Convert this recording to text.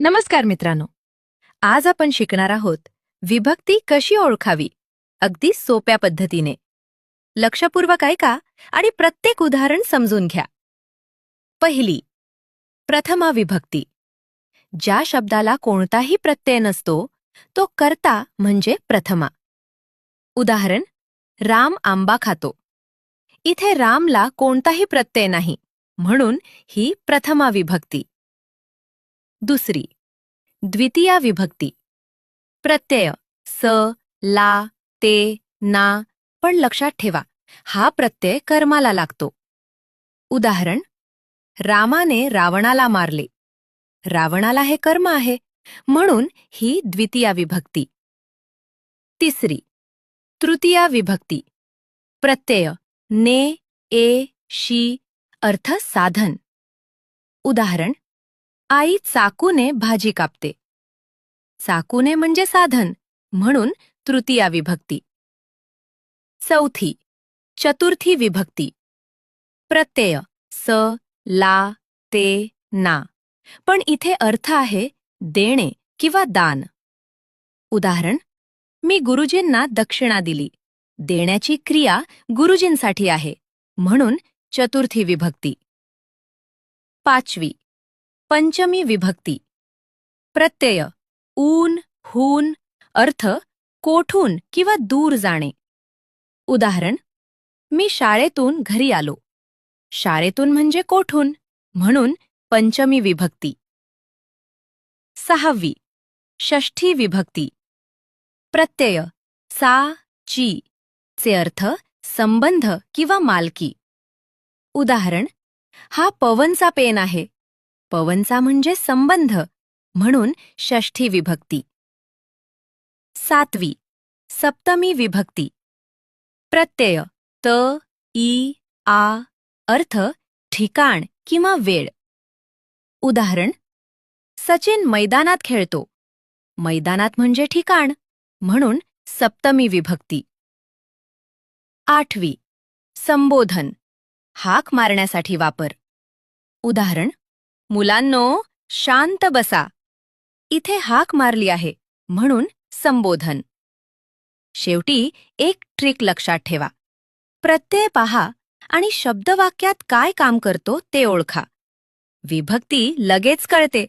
नमस्कार मित्रांनो. आज आपण शिकणार आहोत विभक्ती कशी ओळखावी अगदी सोप्या पद्धतीने. लक्षपूर्वक ऐका आणि प्रत्येक उदाहरण समजून घ्या. पहिली, प्रथमा विभक्ती. ज्या शब्दाला कोणताही प्रत्यय नसतो तो कर्ता म्हणजे प्रथमा. उदाहरण, राम आंबा खातो. इथे रामला कोणताही प्रत्यय नाही म्हणून ही प्रथमा विभक्ती. दुसरी, द्वितीया विभक्ती. प्रत्यय स, ला, ते, ना, पण लक्षात ठेवा हा प्रत्यय कर्माला लागतो. उदाहरण, रामाने रावणाला मारले. रावणाला हे कर्म आहे म्हणून ही द्वितीया विभक्ती. तिसरी, तृतीया विभक्ती. प्रत्यय ने, ए, शी, अर्थ साधन. उदाहरण, आई चाकूने भाजी कापते. चाकूने म्हणजे साधन म्हणून तृतीया विभक्ती. चौथी, चतुर्थी विभक्ती. प्रत्यय स, ला, ते, ना, पण इथे अर्थ आहे देणे किंवा दान. उदाहरण, मी गुरुजींना दक्षिणा दिली. देण्याची क्रिया गुरुजींसाठी आहे म्हणून चतुर्थी विभक्ती. पाचवी, पंचमी विभक्ती. प्रत्यय ऊन, हून, अर्थ कोठून किंवा दूर जाणे. उदाहरण, मी शाळेतून घरी आलो. शाळेतून म्हणजे कोठून म्हणून पंचमी विभक्ती. सहावी, षष्ठी विभक्ती. प्रत्यय सा, ची, चे अर्थ संबंध किंवा मालकी. उदाहरण, हा पवनचा पेन आहे. पवनचा म्हणजे संबंध म्हणून षष्ठी विभक्ती. सातवी, सप्तमी विभक्ती. प्रत्यय त, ई, आ, अर्थ ठिकाण किंवा वेळ. उदाहरण, सचिन मैदानात खेळतो. मैदानात म्हणजे ठिकाण म्हणून सप्तमी विभक्ती. आठवी, संबोधन. हाक मारण्यासाठी वापर. उदाहरण, मुलांनो शांत बसा. इथे हाक मारली आहे म्हणून संबोधन. शेवटी एक ट्रिक लक्षात ठेवा. प्रत्यय पहा आणि शब्दवाक्यात काय काम करतो ते ओळखा. विभक्ती लगेच कळते.